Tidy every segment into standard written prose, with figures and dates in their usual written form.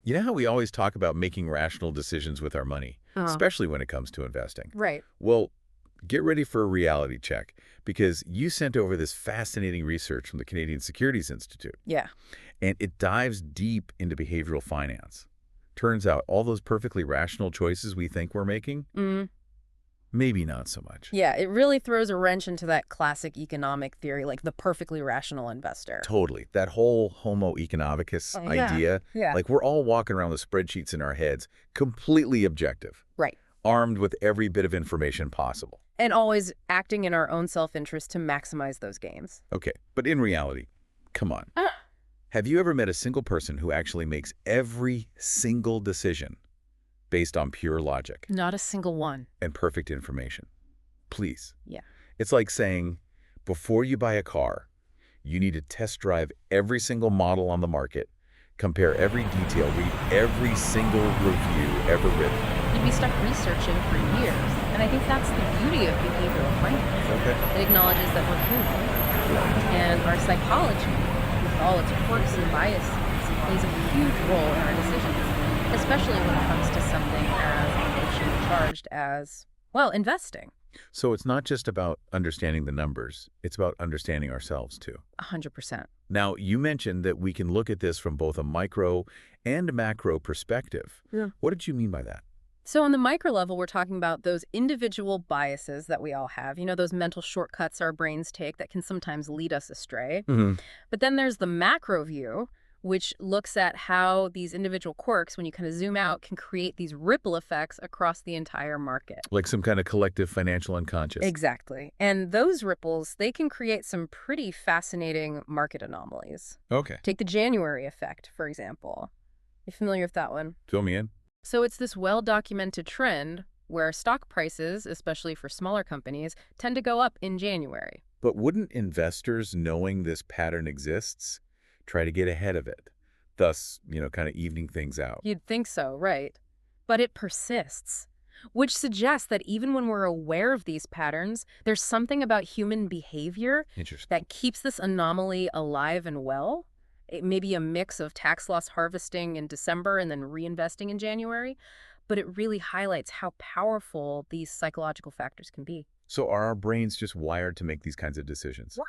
You know how we always talk about making rational decisions with our money, Uh, especially when it comes to investing? right. Well, get ready for a reality check because you sent over this fascinating research from the Canadian Securities Institute, Yeah. and it dives deep into behavioral finance. Turns out all those perfectly rational choices we think we're making, Mm, maybe not so much. yeah, it really throws a wrench into that classic economic theory, like the perfectly rational investor. Totally. That whole homo economicus Yeah. idea, Yeah. like we're all walking around with spreadsheets in our heads, completely objective, Right. armed with every bit of information possible. And always acting in our own self-interest to maximize those gains. Okay, but in reality, come on. Have you ever met a single person who actually makes every single decision based on pure logic Not a single one. and perfect information? Please. Yeah. It's like saying, before you buy a car, you need to test drive every single model on the market, compare every detail, read every single review ever written. You'd be stuck researching for years. And I think that's the beauty of behavioral finance. Okay. It acknowledges that we're human. And our psychology, with all its quirks and biases, plays a huge role in our decisions, especially when it comes to something as emotionally charged as, well, investing. So it's not just about understanding the numbers, it's about understanding ourselves too. 100%. Now, you mentioned that we can look at this from both a micro and macro perspective. Yeah. What did you mean by that? So on the micro level, we're talking about those individual biases that we all have. You know, those mental shortcuts our brains take that can sometimes lead us astray. But then there's the macro view, which looks at how these individual quirks, when you kind of zoom out, can create these ripple effects across the entire market. Like some kind of collective financial unconscious. Exactly. And those ripples, they can create some pretty fascinating market anomalies. Okay. Take the January effect, for example. You familiar with that one? Fill me in. So it's this well-documented trend where stock prices, especially for smaller companies, tend to go up in January. But wouldn't investors, knowing this pattern exists, try to get ahead of it, thus, kind of evening things out? You'd think so, right? But it persists, which suggests that even when we're aware of these patterns, there's something about human behavior Interesting. that keeps this anomaly alive and well. It may be a mix of tax loss harvesting in December and then reinvesting in January, but it really highlights how powerful these psychological factors can be. So are our brains just wired to make these kinds of decisions? Wow.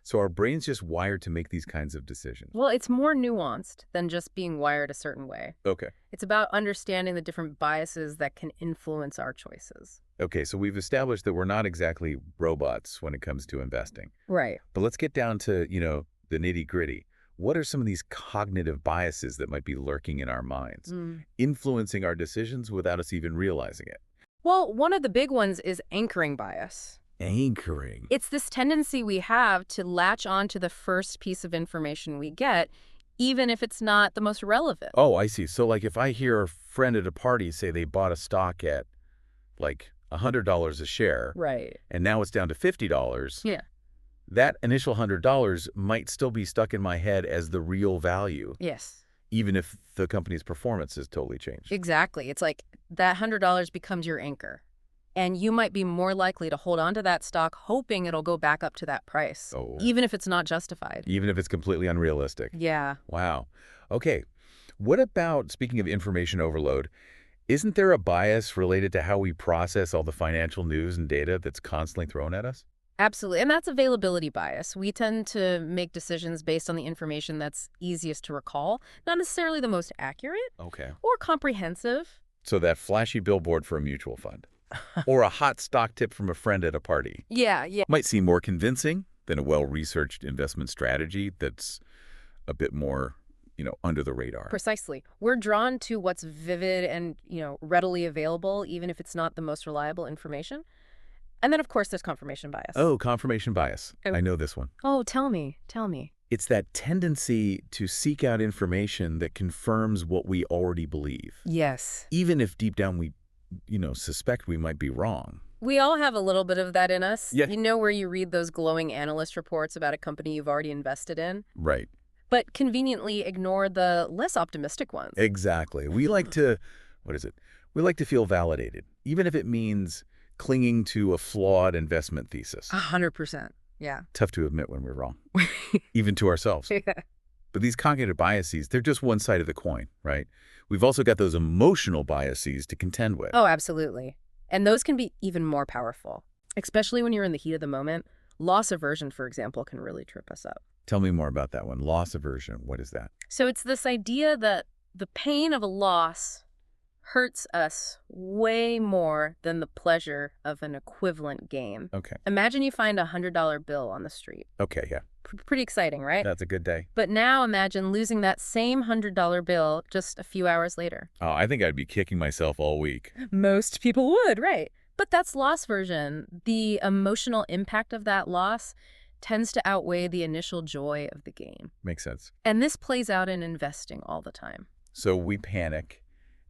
So are brains just wired to make these kinds of decisions? Well, it's more nuanced than just being wired a certain way. Okay. It's about understanding the different biases that can influence our choices. Okay, so we've established that we're not exactly robots when it comes to investing. Right. But let's get down to, the nitty-gritty. What are some of these cognitive biases that might be lurking in our minds, influencing our decisions without us even realizing it? Well, one of the big ones is anchoring bias. Anchoring. It's this tendency we have to latch on to the first piece of information we get, even if it's not the most relevant. Oh, I see. So like if I hear a friend at a party say they bought a stock at like $100 a share, Right. and now it's down to $50, Yeah. that initial $100 might still be stuck in my head as the real value, Yes. even if the company's performance has totally changed. Exactly. It's like that $100 becomes your anchor. And you might be more likely to hold on to that stock hoping it'll go back up to that price, Oh. even if it's not justified. Even if it's completely unrealistic. Yeah. Wow. Okay. What about, speaking of information overload, isn't there a bias related to how we process all the financial news and data that's constantly thrown at us? Absolutely. And that's availability bias. We tend to make decisions based on the information that's easiest to recall, not necessarily the most accurate Okay. or comprehensive. So that flashy billboard for a mutual fund or a hot stock tip from a friend at a party Yeah. might seem more convincing than a well-researched investment strategy that's a bit more, under the radar. Precisely. We're drawn to what's vivid and, readily available, even if it's not the most reliable information. And then, of course, there's confirmation bias. Oh, confirmation bias. Oh. I know this one. Oh, tell me. It's that tendency to seek out information that confirms what we already believe, Yes. even if deep down we, suspect we might be wrong. We all have a little bit of that in us. Yeah. You know where you read those glowing analyst reports about a company you've already invested in, Right. but conveniently ignore the less optimistic ones. Exactly. We like to, We like to feel validated, even if it means clinging to a flawed investment thesis. 100%. Yeah. Tough to admit when we're wrong, even to ourselves. Yeah. But these cognitive biases, they're just one side of the coin, right? We've also got those emotional biases to contend with. Oh, absolutely. And those can be even more powerful, especially when you're in the heat of the moment. Loss aversion, for example, can really trip us up. Tell me more about that one. Loss aversion, what is that? So it's this idea that the pain of a loss hurts us way more than the pleasure of an equivalent gain. Okay. Imagine you find a $100 bill on the street. Okay, yeah. Pretty exciting, right? That's a good day. But now imagine losing that same $100 bill just a few hours later. Oh, I think I'd be kicking myself all week. Most people would, right? But that's loss aversion. The emotional impact of that loss tends to outweigh the initial joy of the gain. Makes sense. And this plays out in investing all the time. So we panic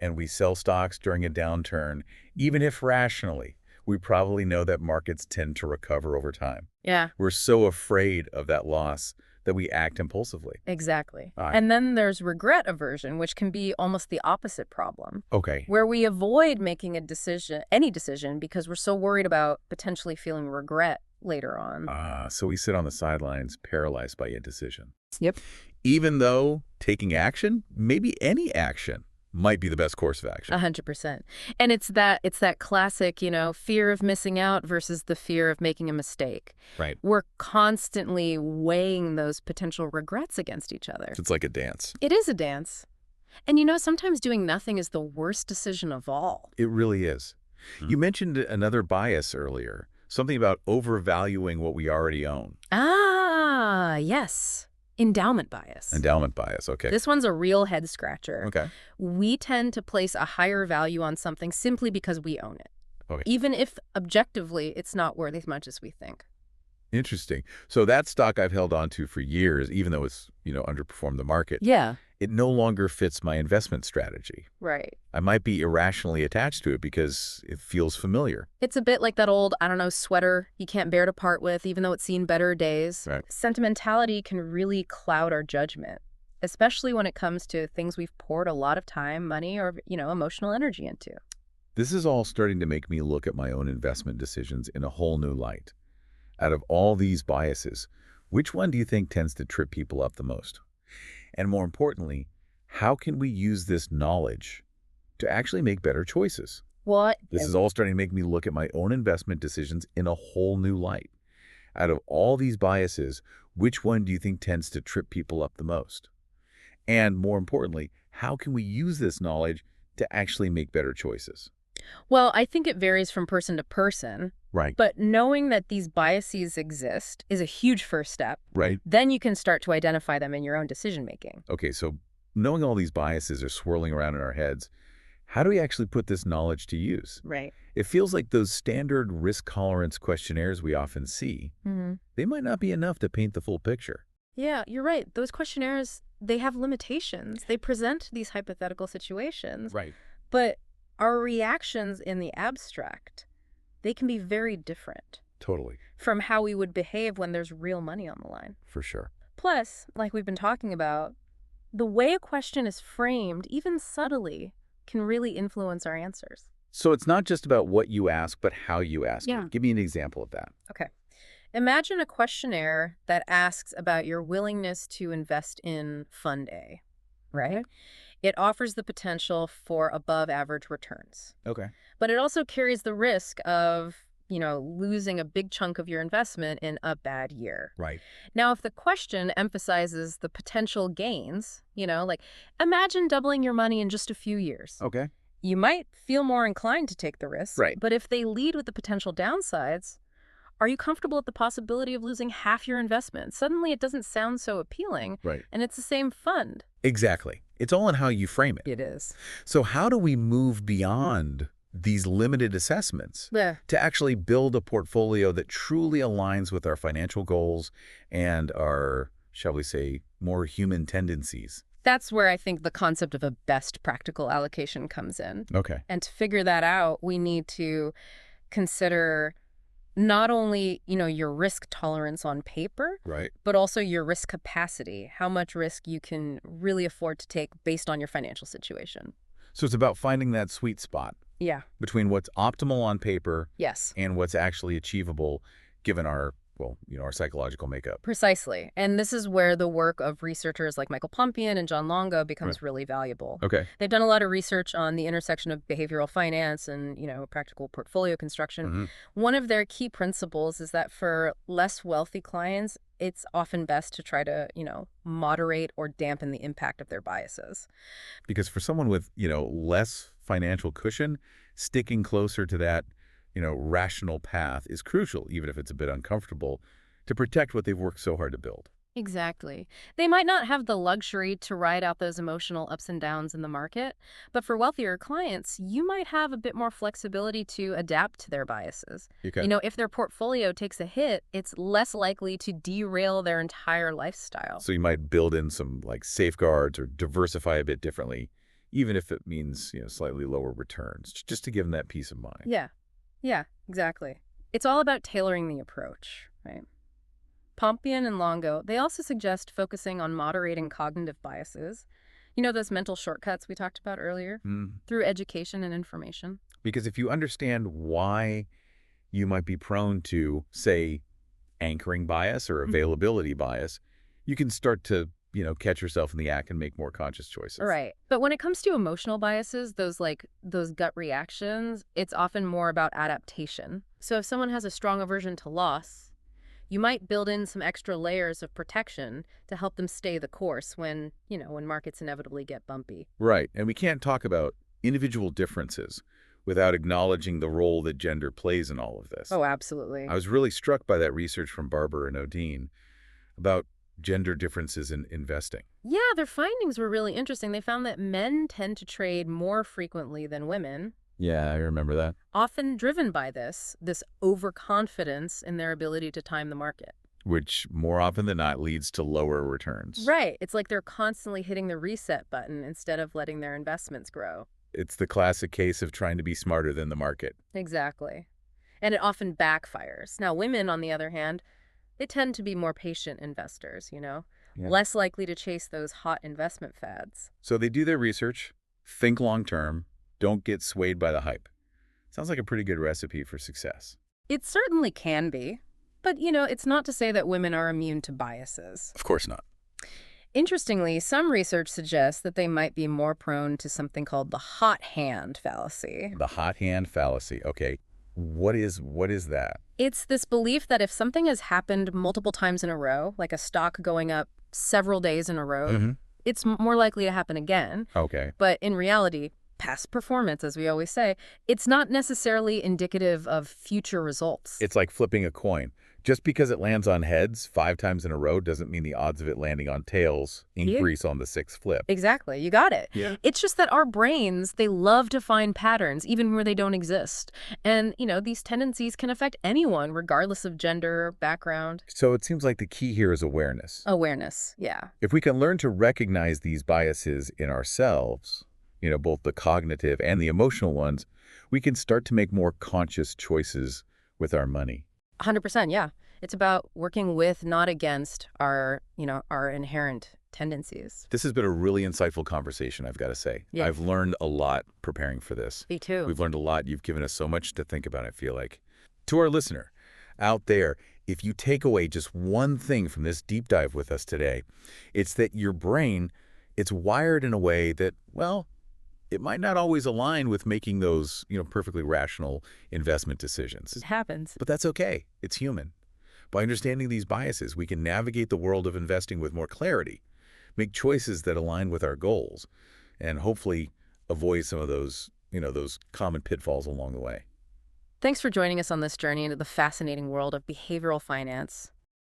and we sell stocks during a downturn, even if rationally, we probably know that markets tend to recover over time. Yeah. We're so afraid of that loss that we act impulsively. Exactly. All right. And then there's regret aversion, which can be almost the opposite problem, Okay. where we avoid making any decision because we're so worried about potentially feeling regret later on. So we sit on the sidelines, paralyzed by indecision. Yep. Even though taking action, maybe any action, might be the best course of action. 100%. And it's that classic, fear of missing out versus the fear of making a mistake. Right. We're constantly weighing those potential regrets against each other. It's like a dance. It is a dance. And sometimes doing nothing is the worst decision of all. It really is. You mentioned another bias earlier, something about overvaluing what we already own. Ah, yes. Endowment bias. Endowment bias, okay. This one's a real head scratcher. Okay. We tend to place a higher value on something simply because we own it. Okay. Even if objectively it's not worth as much as we think. Interesting. So that stock I've held on to for years, even though it's, underperformed the market, Yeah. it no longer fits my investment strategy. Right. I might be irrationally attached to it because it feels familiar. It's a bit like that old, sweater you can't bear to part with, even though it's seen better days. Right. Sentimentality can really cloud our judgment, especially when it comes to things we've poured a lot of time, money, or, emotional energy into. This is all starting to make me look at my own investment decisions in a whole new light. Out of all these biases, which one do you think tends to trip people up the most? And more importantly, how can we use this knowledge to actually make better choices? What? This is all starting to make me look at my own investment decisions in a whole new light. Out of all these biases, which one do you think tends to trip people up the most? And more importantly, how can we use this knowledge to actually make better choices? Well, I think it varies from person to person. Right. But knowing that these biases exist is a huge first step. Right. Then you can start to identify them in your own decision-making. Okay, so knowing all these biases are swirling around in our heads, how do we actually put this knowledge to use? Right. It feels like those standard risk tolerance questionnaires we often see, they might not be enough to paint the full picture. Yeah, you're right. Those questionnaires, they have limitations. They present these hypothetical situations. Right. But our reactions in the abstract, they can be very different Totally. from how we would behave when there's real money on the line. For sure. Plus, like we've been talking about, the way a question is framed, even subtly, can really influence our answers. So it's not just about what you ask, but how you ask Yeah. it. Give me an example of that. Okay. Imagine a questionnaire that asks about your willingness to invest in Fund A, right? It offers the potential for above average returns. Okay. But it also carries the risk of, losing a big chunk of your investment in a bad year. Right. Now, if the question emphasizes the potential gains, like imagine doubling your money in just a few years. Okay. You might feel more inclined to take the risk. Right. But if they lead with the potential downsides, are you comfortable with the possibility of losing half your investment? Suddenly it doesn't sound so appealing. Right. And it's the same fund. Exactly. It's all in how you frame it. It is. So how do we move beyond these limited assessments Yeah. to actually build a portfolio that truly aligns with our financial goals and our, shall we say, more human tendencies? That's where I think the concept of a best practical allocation comes in. Okay. And to figure that out, we need to consider not only, your risk tolerance on paper, Right. but also your risk capacity, how much risk you can really afford to take based on your financial situation. So it's about finding that sweet spot Yeah. between what's optimal on paper Yes. and what's actually achievable given our well, our psychological makeup. Precisely. And this is where the work of researchers like Michael Pompian and John Longo Right. becomes really valuable. Okay. They've done a lot of research on the intersection of behavioral finance and, practical portfolio construction. Hmm. One of their key principles is that for less wealthy clients, it's often best to try to, moderate or dampen the impact of their biases. Because for someone with, less financial cushion, sticking closer to that, rational path is crucial, even if it's a bit uncomfortable, to protect what they've worked so hard to build. Exactly. They might not have the luxury to ride out those emotional ups and downs in the market, but for wealthier clients, you might have a bit more flexibility to adapt to their biases. Okay. If their portfolio takes a hit, it's less likely to derail their entire lifestyle. So you might build in some like safeguards or diversify a bit differently, even if it means, slightly lower returns, just to give them that peace of mind. Yeah. Yeah, exactly. It's all about tailoring the approach, right? Pompian and Longo, they also suggest focusing on moderating cognitive biases. Those mental shortcuts we talked about earlier, Mm. through education and information. Because if you understand why you might be prone to, say, anchoring bias or availability bias, you can start to, catch yourself in the act and make more conscious choices. Right. But when it comes to emotional biases, those gut reactions, it's often more about adaptation. So if someone has a strong aversion to loss, you might build in some extra layers of protection to help them stay the course when markets inevitably get bumpy. Right. And we can't talk about individual differences without acknowledging the role that gender plays in all of this. Oh, absolutely. I was really struck by that research from Barber and Odine about gender differences in investing. Yeah, their findings were really interesting. They found that men tend to trade more frequently than women, Yeah, I remember that. often driven by this overconfidence in their ability to time the market. Which more often than not leads to lower returns. Right. It's like they're constantly hitting the reset button instead of letting their investments grow. It's the classic case of trying to be smarter than the market. Exactly. And it often backfires. Now, women, on the other hand, they tend to be more patient investors. Yeah. Less likely to chase those hot investment fads. So they do their research, think long term, don't get swayed by the hype. Sounds like a pretty good recipe for success. It certainly can be. But, it's not to say that women are immune to biases. Of course not. Interestingly, some research suggests that they might be more prone to something called the hot hand fallacy. The hot hand fallacy. Okay. What is that? It's this belief that if something has happened multiple times in a row, like a stock going up several days in a row, it's more likely to happen again. Okay. But in reality, past performance, as we always say, it's not necessarily indicative of future results. It's like flipping a coin. Just because it lands on heads 5 times in a row doesn't mean the odds of it landing on tails increase on the 6th flip. Exactly. You got it. Yeah. It's just that our brains, they love to find patterns, even where they don't exist. And, these tendencies can affect anyone, regardless of gender, background. So it seems like the key here is awareness. Awareness, yeah. If we can learn to recognize these biases in ourselves, both the cognitive and the emotional ones, we can start to make more conscious choices with our money. 100%, yeah. It's about working with, not against, our inherent tendencies. This has been a really insightful conversation, I've got to say. Yeah. I've learned a lot preparing for this. Me too. We've learned a lot. You've given us so much to think about, I feel like. To our listener out there, if you take away just one thing from this deep dive with us today, it's that your brain, it's wired in a way that, well, it might not always align with making those, perfectly rational investment decisions. It happens. But that's okay. It's human. By understanding these biases, we can navigate the world of investing with more clarity, make choices that align with our goals, and hopefully avoid some of those, those common pitfalls along the way. Thanks for joining us on this journey into the fascinating world of behavioral finance.